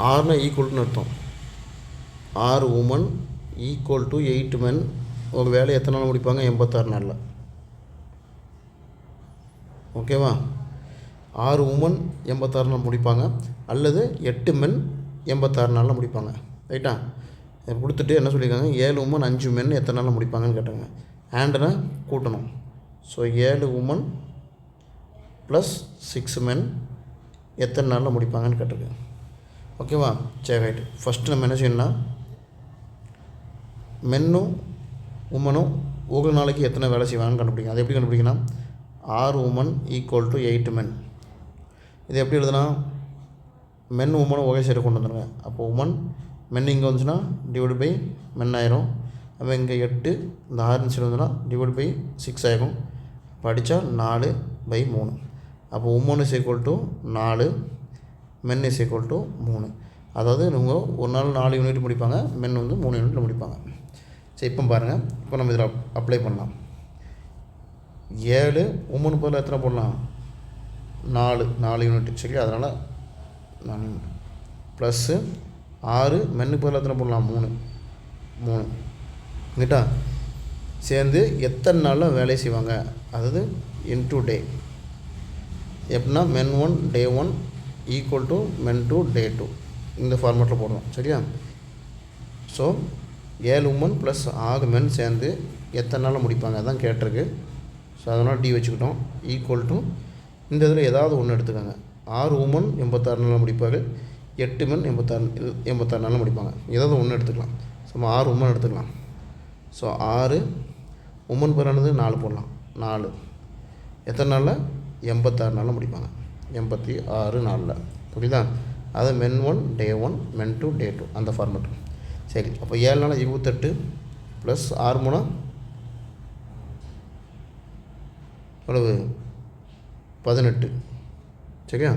6னா ஈக்குவல்னு அர்த்தம். 6 women = 8 men. ஒரு வேலையை எத்தனை நாள் முடிப்பாங்க? 86 நாளில். ஓகேவா? 6 உமன் 86 நாள் முடிப்பாங்க, அல்லது 8 men 86 நாளில் முடிப்பாங்க. ரைட்டா? கொடுத்துட்டு என்ன சொல்லியிருக்காங்க? 7 உமன் 5 men எத்தனை நாளில் முடிப்பாங்கன்னு கேட்டாங்க. ஆண்டனை கூட்டணும். ஸோ 7 உமன் ப்ளஸ் 6 men எத்தனை நாளில் முடிப்பாங்கன்னு கேட்டிருக்கேன். ஓகேவா? சரி, ரைட்டு. ஃபஸ்ட்டு நம்ம என்ன செய்யணும்னா, மென்னும் உமனும் ஒரு நாளைக்கு எத்தனை வேலை செய்வாங்கன்னு கண்டுபிடிக்கணும். அது எப்படி கண்டுபிடிக்கணும்? 6 உமன் = 8 men. இது எப்படி எழுதுனா, மென் உமனும் ஒரே சைடு கொண்டு வந்துடுங்க. அப்போ உமன் மென் இங்கே வந்துச்சுன்னா / மென் ஆயிரும். அப்போ இங்கே 8, இந்த 6 சைடு வந்துன்னா /6 ஆகிடும். படித்தா 4/3. அப்போ உமன் = 4, மென் = 3. அதாவது இவங்க ஒரு நாள் 4 யூனிட் முடிப்பாங்க, மென் வந்து 3 யூனிட்டில் முடிப்பாங்க. சரி, இப்போ பாருங்கள். இப்போ நம்ம இதில் அப்ளை பண்ணலாம். 7 உமனு பதில் எத்தனை போடலாம்? 4 யூனிட். சரி, அதனால் 4 யூனிட் ப்ளஸ்ஸு 6 மென்னுக்கு பதில் எத்தனை போடலாம்? 3 கிட்டா சேர்ந்து எத்தனை நாளில் வேலை செய்வாங்க, அதாவது இன்டூ டே. எப்படின்னா men 1 day 1 = men 2 day 2. இந்த ஃபார்மேட்டில் போடணும். சரியா? ஸோ 7 உமன் ப்ளஸ் 6 men சேர்ந்து எத்தனை நாளில் முடிப்பாங்க அதான் கேட்டிருக்கு. ஸோ அதனால் டி வச்சுக்கிட்டோம். = இந்த இதில் ஏதாவது ஒன்று எடுத்துக்கோங்க. 6 உமன் 86 நாளில் முடிப்பார்கள், 8 men 86 நாளில் முடிப்பாங்க. ஏதாவது ஒன்று எடுத்துக்கலாம். ஸோ 6 உமன் எடுத்துக்கலாம். ஸோ 6 உமன் பிறந்தது 4 போடலாம். 4 எத்தனை நாளில்? 86 நாளில் முடிப்பாங்க. 86 நாளில். புரியுதா? அது men 1 day 1 men 2 day 2 அந்த ஃபார்மேட். சரி, அப்போ 7 நாள் 28 ப்ளஸ் 6 3 எவ்வளவு? 18. சரியா?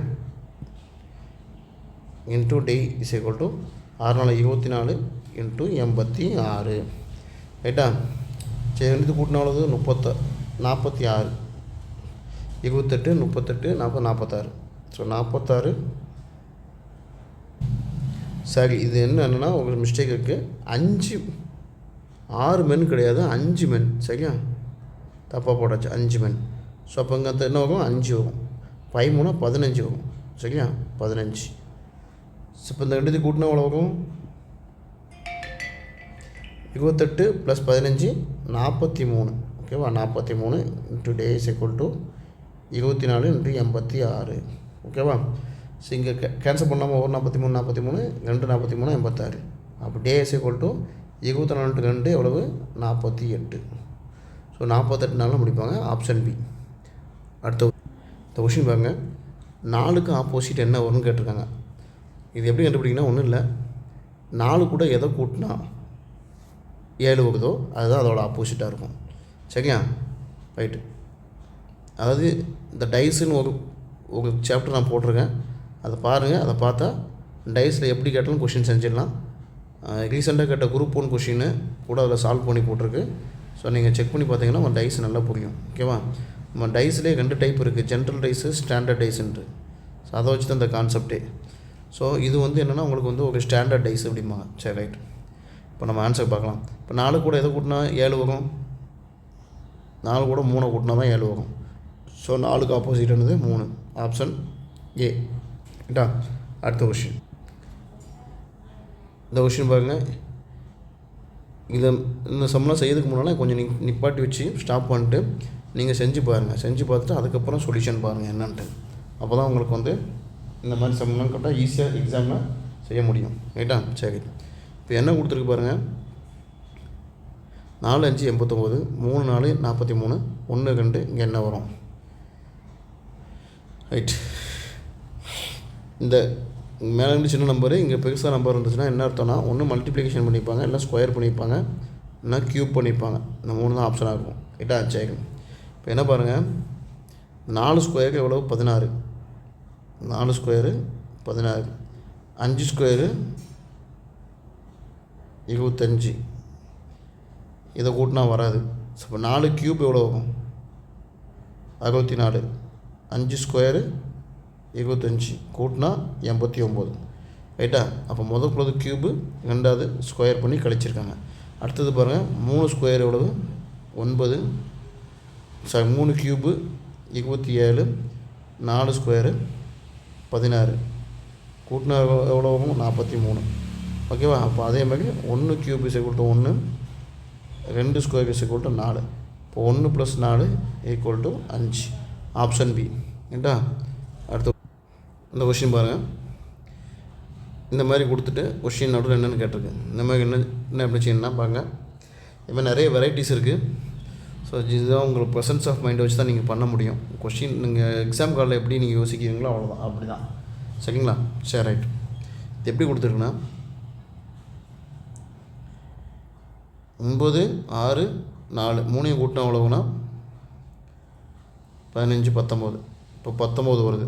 இன்டூ டே = 6 நாள் 24 × 86. ரைட்டா? சரி, ரெண்டு கூட்டினா எவ்வளவு? 46. 28 38 40 46. ஸோ 46. சரி, இது என்னென்னா உங்களுக்கு மிஸ்டேக் இருக்குது. 6 men கிடையாது, 5 men. சரியா? தப்பாக போட்டாச்சு. 5 men. ஸோ அப்போ இங்கே என்ன வரும்? 5 வரும். 5 3 15 வரும். சரியா? 15. ஸோ இப்போ இந்த ரெண்டுத்தையும் கூட்டினா எவ்வளோ வரும்? 28 + 15 43. ஓகேவா? 43 × டே = 24 × 86. ஓகேவா? ஸோ இங்கே கேன்சல் பண்ணாமல் ஒரு 43 43 2 43 86. அப்போ டே = 24 × 2 எவ்வளவு? 48. ஸோ 48 நாளில் முடிப்பாங்க. Option B. அடுத்த கொஷின் பாருங்கள். 4க்கு ஆப்போசிட் என்ன வரும்னு கேட்டிருக்காங்க. இது எப்படி கண்டுபிடிக்கணும்? ஒன்றும் இல்லை, 4 கூட எதை கூட்டினா 7 வருதோ அதுதான் அதோட ஆப்போசிட்டாக இருக்கும். சரியா? ரைட்டு. அதாவது இந்த டைஸுன்னு ஒரு சாப்டர் நான் போட்டிருக்கேன், அதை பாருங்கள். அதை பார்த்தா டைஸில் எப்படி கேட்டாலும் கொஷின் செஞ்சிடலாம். ரீசெண்டாக கேட்ட குரூப் 1 கொஷின்னு கூட அதில் சால்வ் பண்ணி போட்டிருக்கு. ஸோ நீங்கள் செக் பண்ணி பார்த்தீங்கன்னா உங்கள் டைஸ் நல்லா புரியும். ஓகேவா? நம்ம டைஸ்லேயே 2 டைப் இருக்குது, ஜென்ரல் டைஸு, ஸ்டாண்டர்ட் டைஸுன்ட்டு. ஸோ அதை வச்சு தான் இந்த கான்செப்டே. ஸோ இது வந்து என்னென்னா உங்களுக்கு வந்து ஒரு ஸ்டாண்டர்ட் டைஸ் அப்படிம்பாங்க. சரி, ரைட். இப்போ நம்ம ஆன்சர் பார்க்கலாம். இப்போ 4 கூட எதை கூட்டினா 7 வரும்? 4 கூட 3 கூட்டினா தான் 7 வரும். ஸோ 4க்கு ஆப்போசிட் என்னது? 3. Option A. ரைட்டா? அடுத்த கொஷின். இந்த கொஷின் பாருங்கள். இதை இந்த சம்லாம் செய்யறதுக்கு முன்னால் கொஞ்சம் நிப்பாட்டி வச்சு ஸ்டாப் பண்ணிட்டு நீங்கள் செஞ்சு பாருங்கள். செஞ்சு பார்த்துட்டு அதுக்கப்புறம் சொல்யூஷன் பாருங்கள் என்னன்ட்டு. அப்போ தான் உங்களுக்கு வந்து இந்த மாதிரி சம்லாம் கரெக்டாக ஈஸியாக எக்ஸாமில் செய்ய முடியும். ரைட்டா? சரி. இப்போ என்ன கொடுத்துருக்கு பாருங்கள். 4 5 89, 3 4 43, 1 2 இங்கே என்ன வரும்? ரைட். இந்த மேலே சின்ன நம்பரு இங்கே பெருசாக நம்பர் இருந்துச்சுன்னா என்ன அர்த்தம்னா, ஒன்று மல்டிப்ளிகேஷன் பண்ணிப்பாங்க, இல்லை ஸ்கொயர் பண்ணிப்பாங்க, இல்லைனா க்யூப் பண்ணிப்பாங்க. இந்த 3 தான் ஆப்ஷனாக இருக்கும். ரைட்டா? சரி. இப்போ என்ன பாருங்கள், 4 ஸ்கொயருக்கு எவ்வளோ? 16. 4 ஸ்கொயரு 16. 5 ஸ்கொயரு 25. இதை கூட்டினா வராது. ஸோ இப்போ 4 க்யூப் எவ்வளோ ஆகும்? 64. 5 ஸ்கொயரு 25 கூட்டினா 89. ரைட்டா? அப்போ முதல் க்யூபு, ரெண்டாவது ஸ்கொயர் பண்ணி கழிச்சிருக்காங்க. அடுத்தது பாருங்கள், 3 ஸ்கொயர் எவ்வளவு? 9. 3 க்யூபு 27. 4 ஸ்கொயரு 16 கூட்டினா எவ்வளோ ஆகும்? 43. ஓகேவா? அப்போ அதே மாதிரி 1 cube is equal to 1, 2 square is equal to 4. இப்போ 1 + 4 ஈக்குவல் டு 5. Option B. ரைட்டா? அடுத்து இந்த கொஷின் பாருங்கள். இந்த மாதிரி கொடுத்துட்டு கொஷின் நடுவில் என்னென்னு கேட்டிருக்கு. இந்த மாதிரி என்ன எப்படி செய்யணும்னா பாருங்கள், இப்போ நிறைய வெரைட்டிஸ் இருக்குது. ஸோ இதுதான் உங்களுக்கு ப்ரெசன்ஸ் ஆஃப் மைண்டை வச்சு தான் நீங்கள் பண்ண முடியும். கொஷின் நீங்கள் எக்ஸாம் காலில் எப்படி நீங்கள் யோசிக்கிறீங்களோ அவ்வளோதான், அப்படி தான். சரிங்களா? சரி, ரைட். இது எப்படி கொடுத்துருக்குன்னா, 9 6 4 3 கூட்டினா எவ்வளோனா 15 19. இப்போ 19 வருது.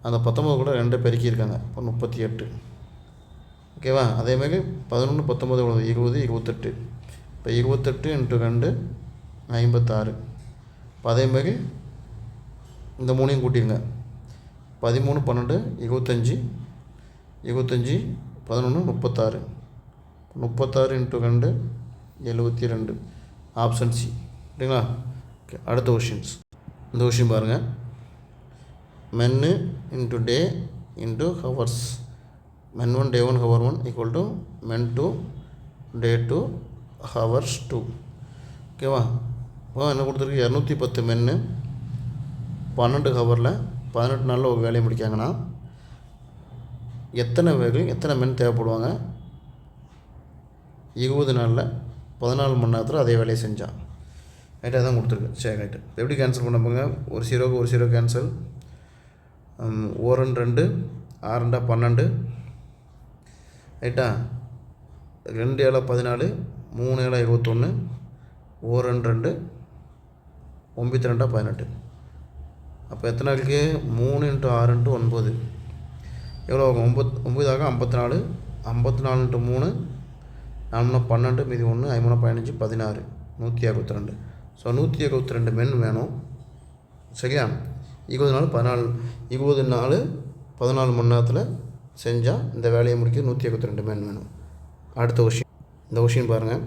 அந்த 19 கூட 2 பெருக்கியிருக்காங்க. இப்போ 38. ஓகேவா? அதேமாதிரி 11 19 எவ்வளோ? 20 28. இப்போ 28 × 2 56. இப்போ அதேமாதிரி இந்த 3 கூட்டிடுங்க. 13 12 25. 25 11 36. 36 × 2 72. Option C. சரிங்களா? ஓகே. அடுத்த கொஷின்ஸ். இந்த கொஷின் பாருங்கள். மென்னு into day into hours. men 1 day 1 hour 1 equal to men 2 day 2 hours 2. ஓகேவா? இப்போ என்ன கொடுத்துருக்கு? 210 மென்னு 12 ஹவரில் 18 நாளில் ஒரு வேலையை முடிக்காங்கன்னா எத்தனை மென் தேவைப்படுவாங்க? 20 நாளில் 14 மணி நேரத்தில் அதே வேலையை செஞ்சான். ரைட்டாக தான் கொடுத்துருக்கு. சரி, ரைட்டு. எப்படி கேன்சல் பண்ண போங்க? ஒரு 0 கேன்சல். 1 2 6 2 12. ரைட்டா? 2 7 14, 3 7 21, 1 2 9 2 18. அப்போ எத்தனை நாளுக்கு? 3 × 6 × 9 எவ்வளோ ஆகும்? 9 ஆகும். 54. 54 × 3 4 12, மீதி 1 5 15 16, 162. ஸோ 162 மென் வேணும். சரியா? 20 நாள் 14 மணி நேரத்தில் செஞ்சால் இந்த வேலையை முடிக்க 162 மென் வேணும். அடுத்த கொஷின். இந்த கொஷின் பாருங்கள்.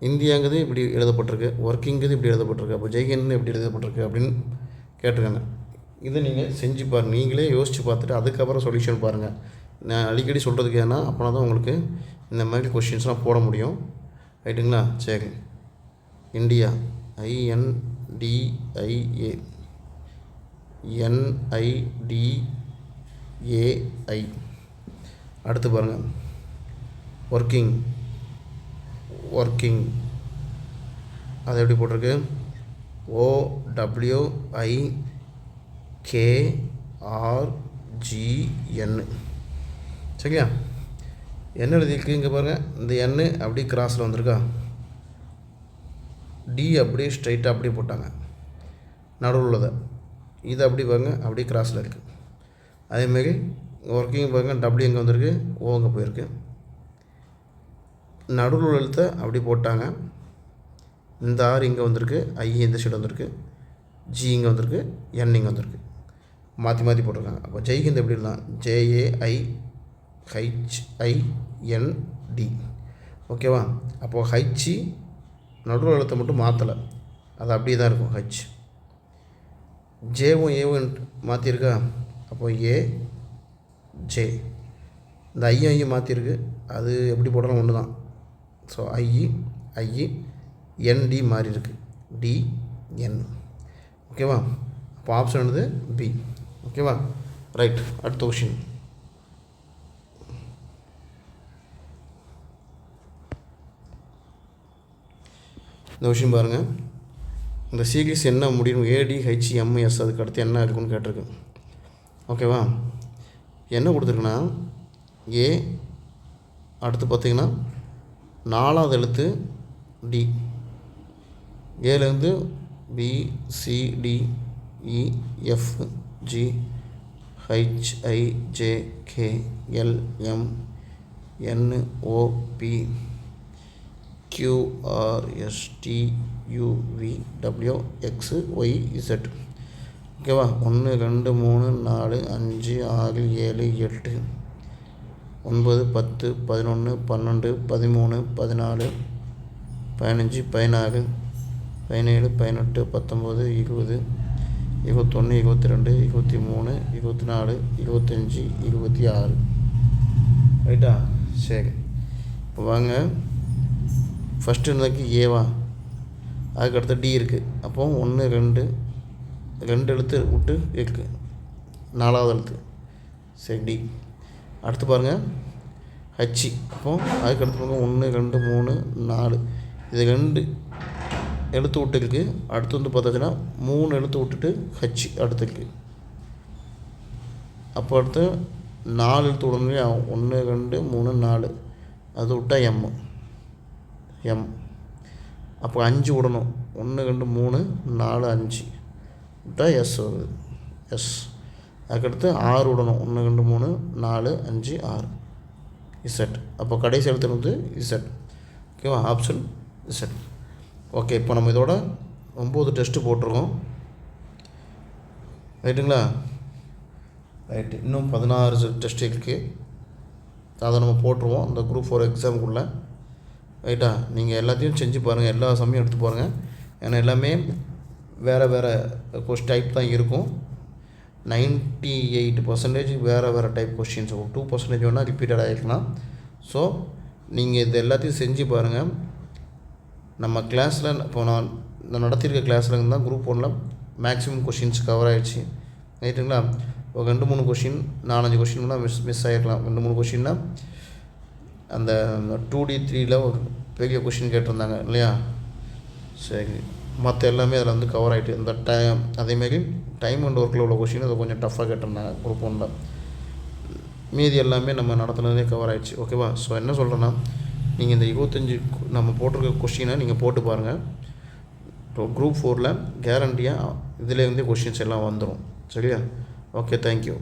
இந்தியாங்கிறது இப்படி எழுதப்பட்டிருக்கு, ஒர்க்கிங்கிறது இப்படி எழுதப்பட்டிருக்கு, அப்போ ஜெய்ஹிந்த்னு எப்படி எழுதப்பட்டிருக்கு அப்படின்னு கேட்டிருக்காங்க. இதை நீங்கள் செஞ்சு பாருங்கள். நீங்களே யோசித்து பார்த்துட்டு அதுக்கப்புறம் சொல்யூஷன் பாருங்கள். நான் அடிக்கடி சொல்கிறதுக்கு ஏன்னா அப்போனா தான் உங்களுக்கு இந்த மாதிரி கொஷின்ஸ்லாம் போட முடியும். ரைட்டுங்களா? சரி. India INDIA NIDAI. அடுத்து பாருங்கள். ஒர்க்கிங் அது எப்படி போட்டிருக்கு? OWIKRGN. சரியா? என்ன எழுதியிருக்கு இங்கே பாருங்கள். இந்த எண்ணு அப்படியே கிராஸில் வந்திருக்கா, டி அப்படியே ஸ்ட்ரைட்டாக அப்படியே போட்டாங்க நடுவில் உள்ளதை. இது அப்படி பாருங்கள், அப்படியே கிராஸில் இருக்குது. அதேமாரி ஒர்க்கிங் பாருங்கள், டபிள்யூ எங்கே வந்திருக்கு, ஓ அங்கே போயிருக்கு. நடுவில் எழுத்தை அப்படி போட்டாங்க. இந்த ஆர் இங்கே வந்திருக்கு, ஐ இந்த சைடு வந்திருக்கு, ஜி இங்கே வந்திருக்கு, என் இங்கே வந்திருக்கு. மாற்றி போட்டிருக்காங்க. அப்போ ஜெய்ஹிந்த் எப்படி இருந்தால் JAIHIND. ஓகேவா? அப்போது ஹைச்சி நடுவில் எழுத்தை மட்டும் மாற்றலை, அது அப்படியே தான் இருக்கும். ஹச் ஜேவும் ஏவும் மாற்றிருக்கா, அப்போது AJ. இந்த ஐயும் மாற்றிருக்கு, அது எப்படி போட்டாலும் ஒன்று தான். ஸோ ஐஇ என்டி மாறி இருக்குது டிஎன். ஓகேவா? அப்போ ஆப்ஷன் வந்து பி. ஓகேவா? ரைட். அடுத்த கொஷின். இந்த விஷயம் பாருங்கள். இந்த சீரிஸ் என்ன முடியும்? ADHMS அதுக்கு அடுத்து என்ன இருக்குன்னு கேட்டிருக்கு. ஓகேவா? என்ன கொடுத்துருக்குன்னா ஏ, அடுத்து பார்த்திங்கன்னா 4வது எழுத்து டி, ஏலேருந்து BCDEFGHIJKLMNOP QRSTUVWXYZ. ஓகேவா? 1 2 3 4 5 6 7 8 9 10 11 12 13 14 15 16 17 18 19 20 21 22 23 24 25 26. ரைட்டா? சரி. இப்போ வாங்க, ஃபஸ்ட்டு இருந்தாக்கி ஏவா, அதுக்கடுத்து டி இருக்குது. அப்போ 1 2 எழுத்து விட்டு இருக்குது, 4வது எழுத்து. சரி, டி. அடுத்து பாருங்கள் ஹச்சி. அப்போது அதுக்கடுத்து பாருங்கள் 1 2 3 4, இது 2 எழுத்து விட்டு இருக்குது. அடுத்து வந்து பார்த்தாச்சுன்னா 3 எழுத்து விட்டுட்டு ஹச்சி அடுத்து இருக்குது. அப்போ அடுத்து 4 எழுத்து விடணும். 1 2 3 4, அது விட்டால் எம். அப்போ 5 விடணும். 1 2 3 4 5 விட்டால் எஸ் வருது, எஸ். அதுக்கடுத்து 6 விடணும். 1 2 3 4 5 6, இசட். அப்போ கடைசி எழுத்து வந்து இசட். ஓகேவா? Option Z. ஓகே, இப்போ நம்ம இதோட 9 டெஸ்ட்டு போட்டிருக்கோம். ரைட்டுங்களா? ரைட்டு. இன்னும் 16 டெஸ்ட் இருக்குது, அதை நம்ம போட்டுருவோம் அந்த குரூப் 4 எக்ஸாமுக்குள்ளே. ரைட்டா? நீங்கள் எல்லாத்தையும் செஞ்சு பாருங்கள், எல்லா சமயம் எடுத்து பாருங்கள். ஏன்னா எல்லாமே வேறு டைப் தான் இருக்கும். 98% வேறு டைப் கொஸ்டின்ஸ். 2% வேணால் ரிப்பீட்டட் ஆகிருக்கலாம். ஸோ நீங்கள் இது எல்லாத்தையும் செஞ்சு பாருங்கள். நம்ம கிளாஸில் இப்போ நான் நடத்தியிருக்க கிளாஸில் தான் குரூப் 1ல் மேக்ஸிமம் கொஷின்ஸ் கவர் ஆகிடுச்சு. ரைட்டுங்களா? ஒரு 2-3 கொஷின் 4-5 கொஷின்லாம் மிஸ் ஆகிருக்கலாம். 2-3 கொஷின்னா அந்த 2D 3ல் ஒரு பெரிய கொஷின் கேட்டிருந்தாங்க இல்லையா? சரி, மற்ற எல்லாமே அதில் வந்து கவர் ஆகிட்டு இந்த அதேமாரி டைம் அண்ட் ஒர்க்கில் உள்ள கொஷின் அதை கொஞ்சம் டஃப்பாக கேட்டிருந்தாங்க குரூப் 1ல். மீதி எல்லாமே நம்ம நடத்துனதே கவர் ஆகிடுச்சு. ஓகேவா? ஸோ என்ன சொல்கிறேன்னா, நீங்கள் இந்த 25 நம்ம போட்டிருக்க கொஷினை நீங்கள் போட்டு பாருங்கள். குரூப் 4ல் கேரண்டியாக இதிலேருந்தே கொஷின்ஸ் எல்லாம் வந்துடும். சரியா? Okay, thank you.